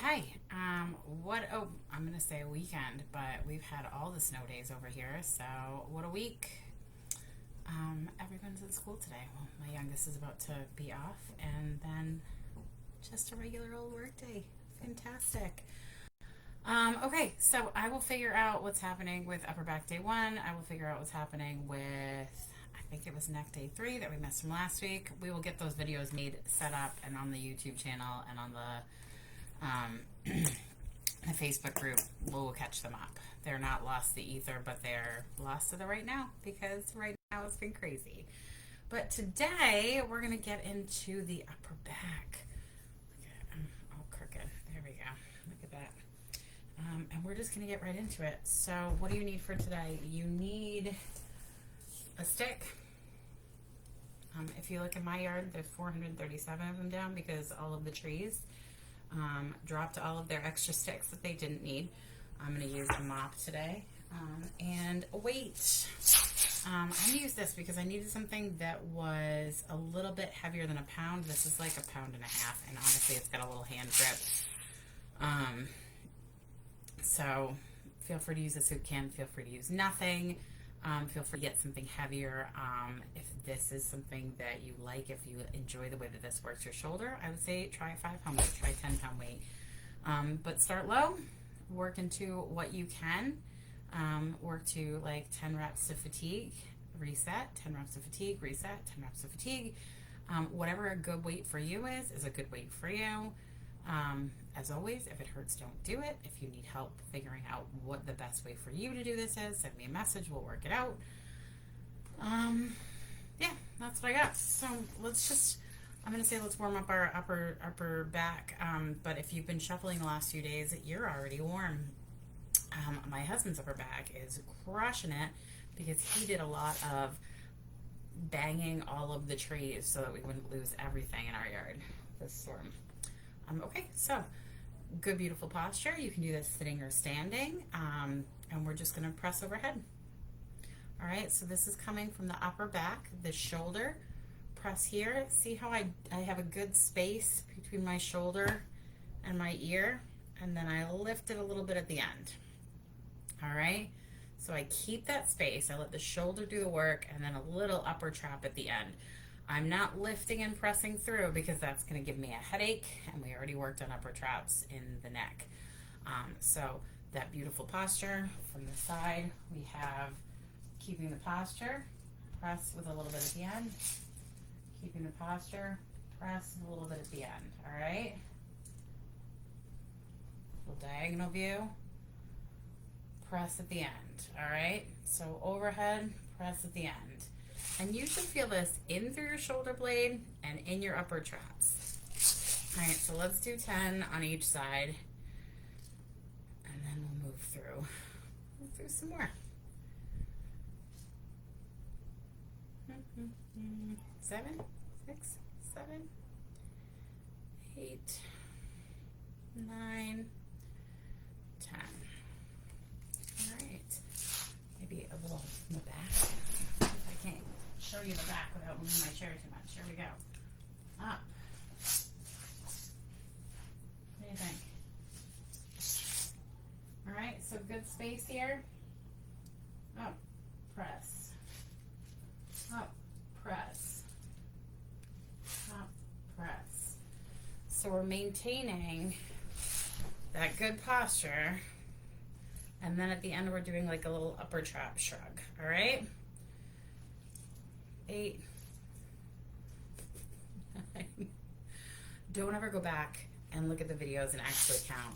Okay. I'm gonna say a weekend, but we've had all the snow days over here. So what a week. Everyone's at school today. Well, my youngest is about to be off, and then just a regular old work day. Fantastic. Okay, so I will figure out what's happening with upper back day one. I will figure out what's happening with, I think it was neck day three that we missed from last week. We will get those videos made, set up, and on the YouTube channel and on the Facebook group. We'll catch them up. They're not lost to the ether, but they're lost to the right now because right now it's been crazy. But today we're going to get into the upper back. Look at it. I'm all crooked. There we go. Look at that. And we're just going to get right into it. So what do you need for today? You need a stick. If you look in my yard, there's 437 of them down because all of the trees dropped all of their extra sticks that they didn't need. I'm going to use a mop today. And a weight. I'm going to use this because I needed something that was a little bit heavier than a pound. This is like 1.5 pounds, and honestly it's got a little hand grip. So feel free to use a soup can, feel free to use nothing. Feel free to get something heavier. If this is something that you like, if you enjoy the way that this works your shoulder, I would say try a 5-pound weight, try a 10-pound weight. But start low, work into what you can. Work to like 10 reps to fatigue, reset, 10 reps to fatigue, reset, 10 reps to fatigue. Whatever a good weight for you is a good weight for you. As always, if it hurts, don't do it. If you need help figuring out what the best way for you to do this is, send me a message. We'll work it out. Yeah, that's what I got. So I'm going to say let's warm up our upper back. But if you've been shuffling the last few days, you're already warm. My husband's upper back is crushing it because he did a lot of banging all of the trees so that we wouldn't lose everything in our yard this storm. Okay, so good, beautiful posture. You can do this sitting or standing, and we're just going to press overhead. All right, so this is coming from the upper back, the shoulder. Press here. See how I have a good space between my shoulder and my ear, and then I lift it a little bit at the end. All right, so I keep that space. I let the shoulder do the work, and then a little upper trap at the end. I'm not lifting and pressing through because that's going to give me a headache, and we already worked on upper traps in the neck. So that beautiful posture from the side, we have keeping the posture, press with a little bit at the end, keeping the posture, press with a little bit at the end, all right? Little diagonal view, press at the end, all right? So overhead, press at the end. And you should feel this in through your shoulder blade and in your upper traps. All right, so let's do 10 on each side. And then we'll move through. Some more. 7, 6, 7, 8, 9, 10. All right. Maybe a little in the back. I can't show you the back without moving my chair too much. Here we go. Up. What do you think? All right, so good space here. Up, press. Up, press. Up, press. So we're maintaining that good posture. And then at the end, we're doing like a little upper trap shrug. All right? 8, 9. Don't ever go back and look at the videos and actually count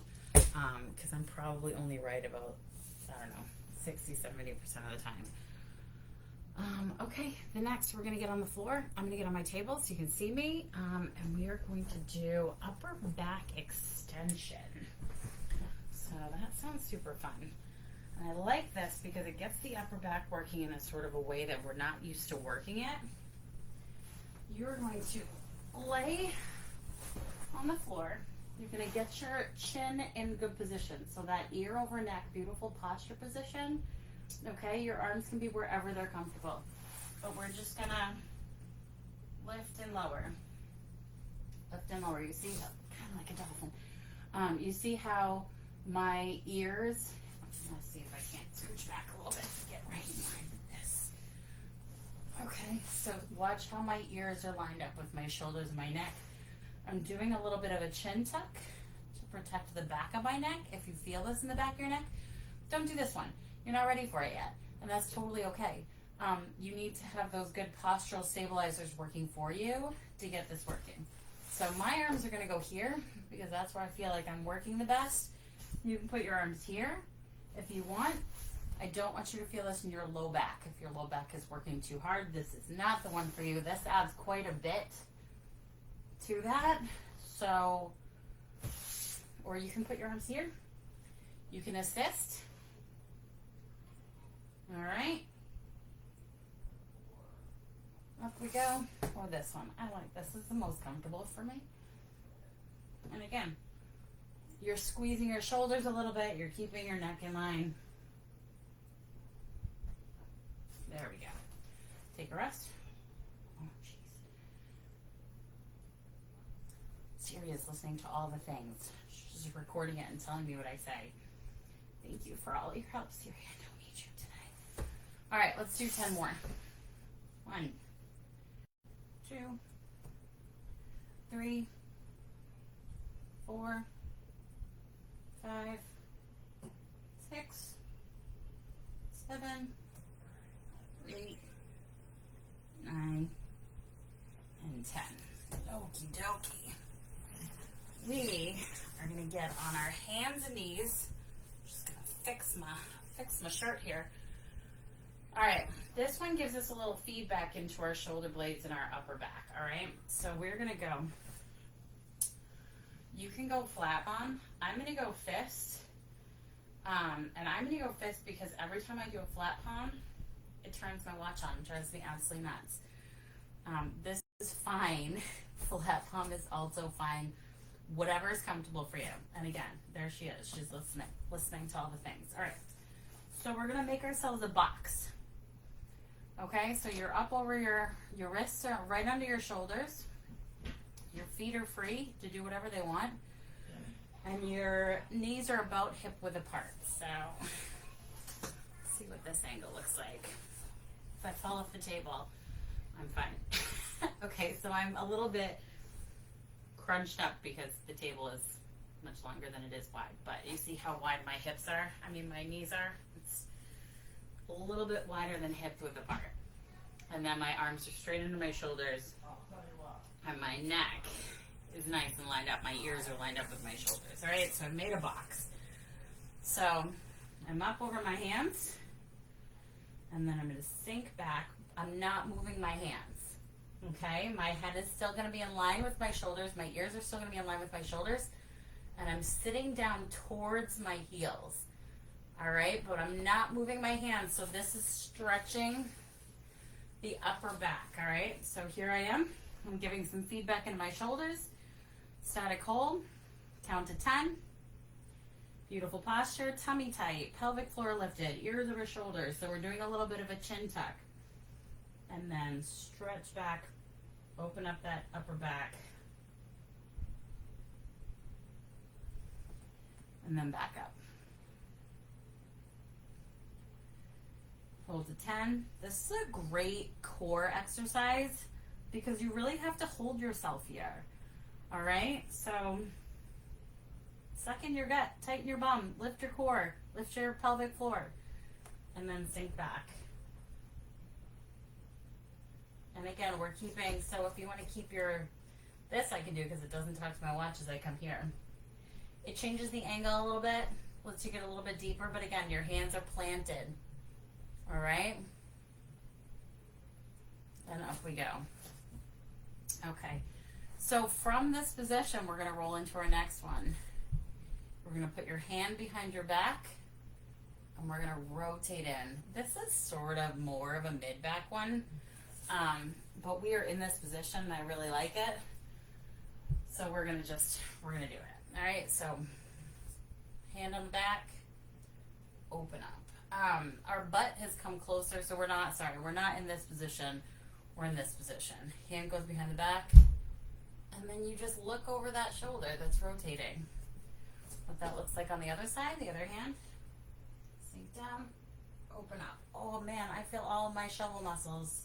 because I'm probably only right about, I don't know, 60, 70% of the time. Okay, the next we're going to get on the floor. I'm going to get on my table so you can see me, and we are going to do upper back extension. So that sounds super fun. And I like this because it gets the upper back working in a sort of a way that we're not used to working it. You're going to lay on the floor. You're going to get your chin in good position. So that ear over neck, beautiful posture position. Okay, your arms can be wherever they're comfortable. But we're just going to lift and lower. Lift and lower. You see, kind of like a dolphin. You see how my ears, let's see if I can't scooch back a little bit to get right in line with this. Okay, so watch how my ears are lined up with my shoulders and my neck. I'm doing a little bit of a chin tuck to protect the back of my neck. If you feel this in the back of your neck, don't do this one. You're not ready for it yet, and that's totally okay. You need to have those good postural stabilizers working for you to get this working. So my arms are going to go here because that's where I feel like I'm working the best. You can put your arms here if you want. I don't want you to feel this in your low back. If your low back is working too hard, this is not the one for you. This adds quite a bit to that. So, or you can put your arms here. You can assist. All right. Up we go. Or this one. I like this. This is the most comfortable for me. And again, you're squeezing your shoulders a little bit. You're keeping your neck in line. There we go. Take a rest. Oh, jeez. Siri is listening to all the things. She's recording it and telling me what I say. Thank you for all your help, Siri. I don't need you today. All right, let's do 10 more. 1, 2, 3, 4, 5, 6, 7, 8, 9, and 10. Okie dokie. We are going to get on our hands and knees. Just going to fix my shirt here. All right, this one gives us a little feedback into our shoulder blades and our upper back, all right? So we're going to go, you can go flat palm. I'm going to go fist. And I'm going to go fist because every time I do a flat palm, it turns my watch on. It drives me absolutely nuts. This is fine. Flat palm is also fine. Whatever is comfortable for you. And again, there she is. She's listening to all the things. All right. So we're going to make ourselves a box. Okay, so you're up over your wrists are right under your shoulders. Your feet are free to do whatever they want. And your knees are about hip width apart. So, let's see what this angle looks like. If I fall off the table, I'm fine. Okay, so I'm a little bit crunched up because the table is much longer than it is wide. But you see how wide my hips are? I mean, my knees are. It's a little bit wider than hip width apart. And then my arms are straight into my shoulders. And my neck is nice and lined up. My ears are lined up with my shoulders. All right, so I made a box. So I'm up over my hands. And then I'm going to sink back. I'm not moving my hands. Okay, my head is still going to be in line with my shoulders. My ears are still going to be in line with my shoulders. And I'm sitting down towards my heels. All right, but I'm not moving my hands. So this is stretching the upper back. All right, so here I am. I'm giving some feedback into my shoulders. Static hold. Count to 10. Beautiful posture. Tummy tight. Pelvic floor lifted. Ears over shoulders. So we're doing a little bit of a chin tuck. And then stretch back. Open up that upper back. And then back up. Hold to 10. This is a great core exercise because you really have to hold yourself here. All right? So suck in your gut, tighten your bum, lift your core, lift your pelvic floor, and then sink back. And again, we're keeping, so if you want to keep this I can do because it doesn't talk to my watch as I come here. It changes the angle a little bit, lets you get a little bit deeper, but again, your hands are planted. All right? And up we go. Okay. So from this position, we're going to roll into our next one. We're going to put your hand behind your back, and we're going to rotate in. This is sort of more of a mid-back one, but we are in this position, and I really like it. So we're going to do it. All right, so hand on the back, open up. Our butt has come closer, so we're not in this position. We're in this position. Hand goes behind the back, and then you just look over that shoulder that's rotating. what that looks like on the other side, the other hand. Sink down, open up. Oh man, I feel all of my shovel muscles.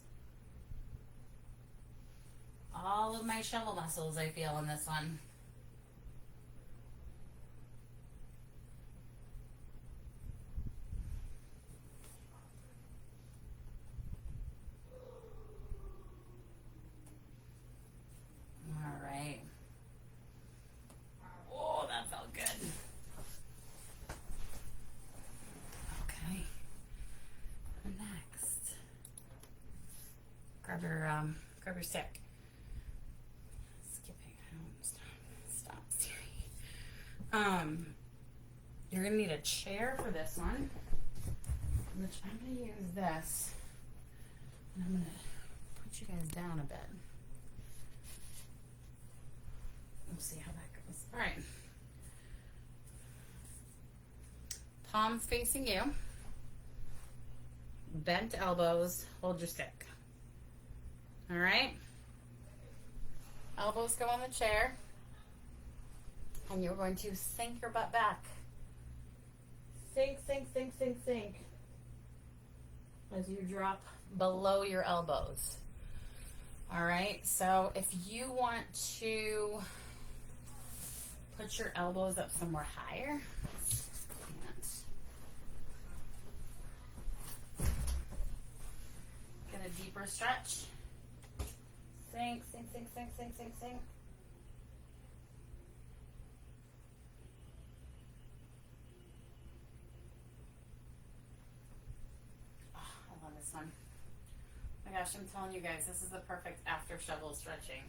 All of my shovel muscles I feel in this one. All right. Oh, that felt good. Okay. Next. Grab your stick. Stop, Siri. You're gonna need a chair for this one, which I'm gonna use this. And I'm gonna put you guys down a bit. We'll see how that goes. All right. Palms facing you. Bent elbows. Hold your stick. All right. Elbows go on the chair. And you're going to sink your butt back. Sink, sink, sink, sink, sink. As you drop below your elbows. All right. So if you want to put your elbows up somewhere higher, get a deeper stretch. Sink, sink, sink, sink, sink, sink, sink. Oh, I love this one. Oh my gosh, I'm telling you guys, this is the perfect after shovel stretching.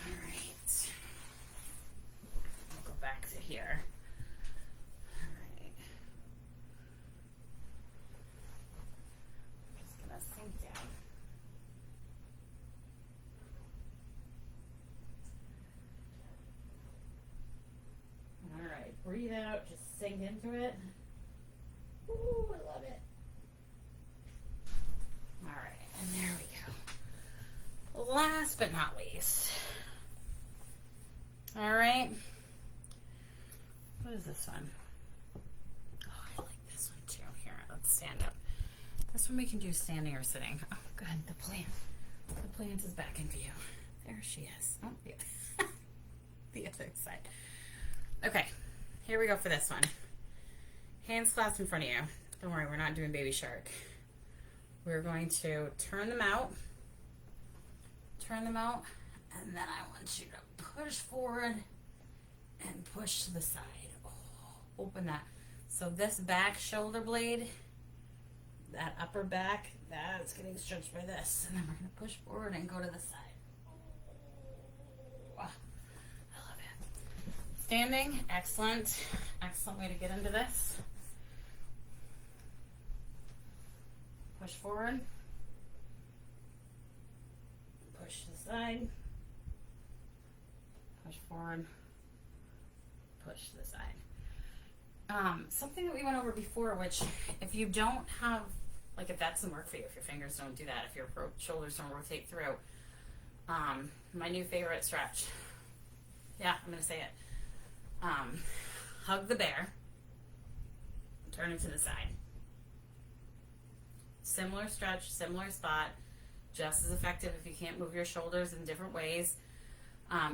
All right. I'll go back to here. Sink down. All right, breathe out, just sink into it. Ooh, I love it. All right, and there we go. Last but not least. All right. What is this one? Oh, I like this one too. Here, let's stand up. This one we can do standing or sitting. Oh, good. The plant. The plant is back in view. There she is. Oh, yeah. The other side. Okay. Here we go for this one. Hands clasped in front of you. Don't worry, we're not doing baby shark. We're going to turn them out. Turn them out. And then I want you to push forward and push to the side. Oh, open that. So this back shoulder blade, that upper back, that's getting stretched by this. And then we're going to push forward and go to the side. Wow. I love it. Standing, excellent. Excellent way to get into this. Push forward. Push to the side. Push forward. Push to the side. Something that we went over before, which if you don't have, like if that doesn't work for you, if your fingers don't do that, if your shoulders don't rotate through, my new favorite stretch. Yeah, I'm going to say it. Hug the bear. Turn it to the side. Similar stretch, similar spot, just as effective if you can't move your shoulders in different ways.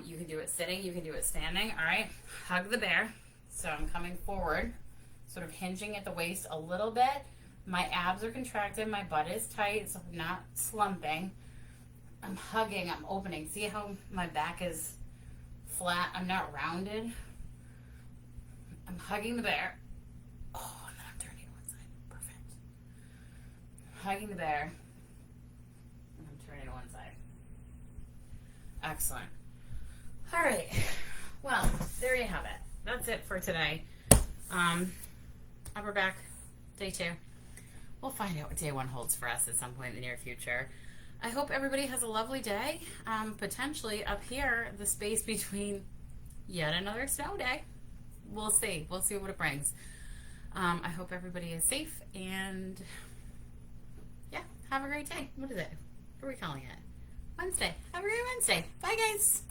You can do it sitting, you can do it standing. All right, hug the bear. So I'm coming forward, sort of hinging at the waist a little bit. My abs are contracted, my butt is tight, so I'm not slumping. I'm hugging, I'm opening. See how my back is flat? I'm not rounded. I'm hugging the bear. Oh, and then I'm turning to one side. Perfect. Hugging the bear. And I'm turning to one side. Excellent. All right. Well, there you have it. That's it for today. Upper back, day 2. We'll find out what day 1 holds for us at some point in the near future. I hope everybody has a lovely day. Potentially up here, the space between yet another snow day. We'll see. We'll see what it brings. I hope everybody is safe and yeah, have a great day. What is it? What are we calling it? Wednesday. Have a great Wednesday. Bye, guys.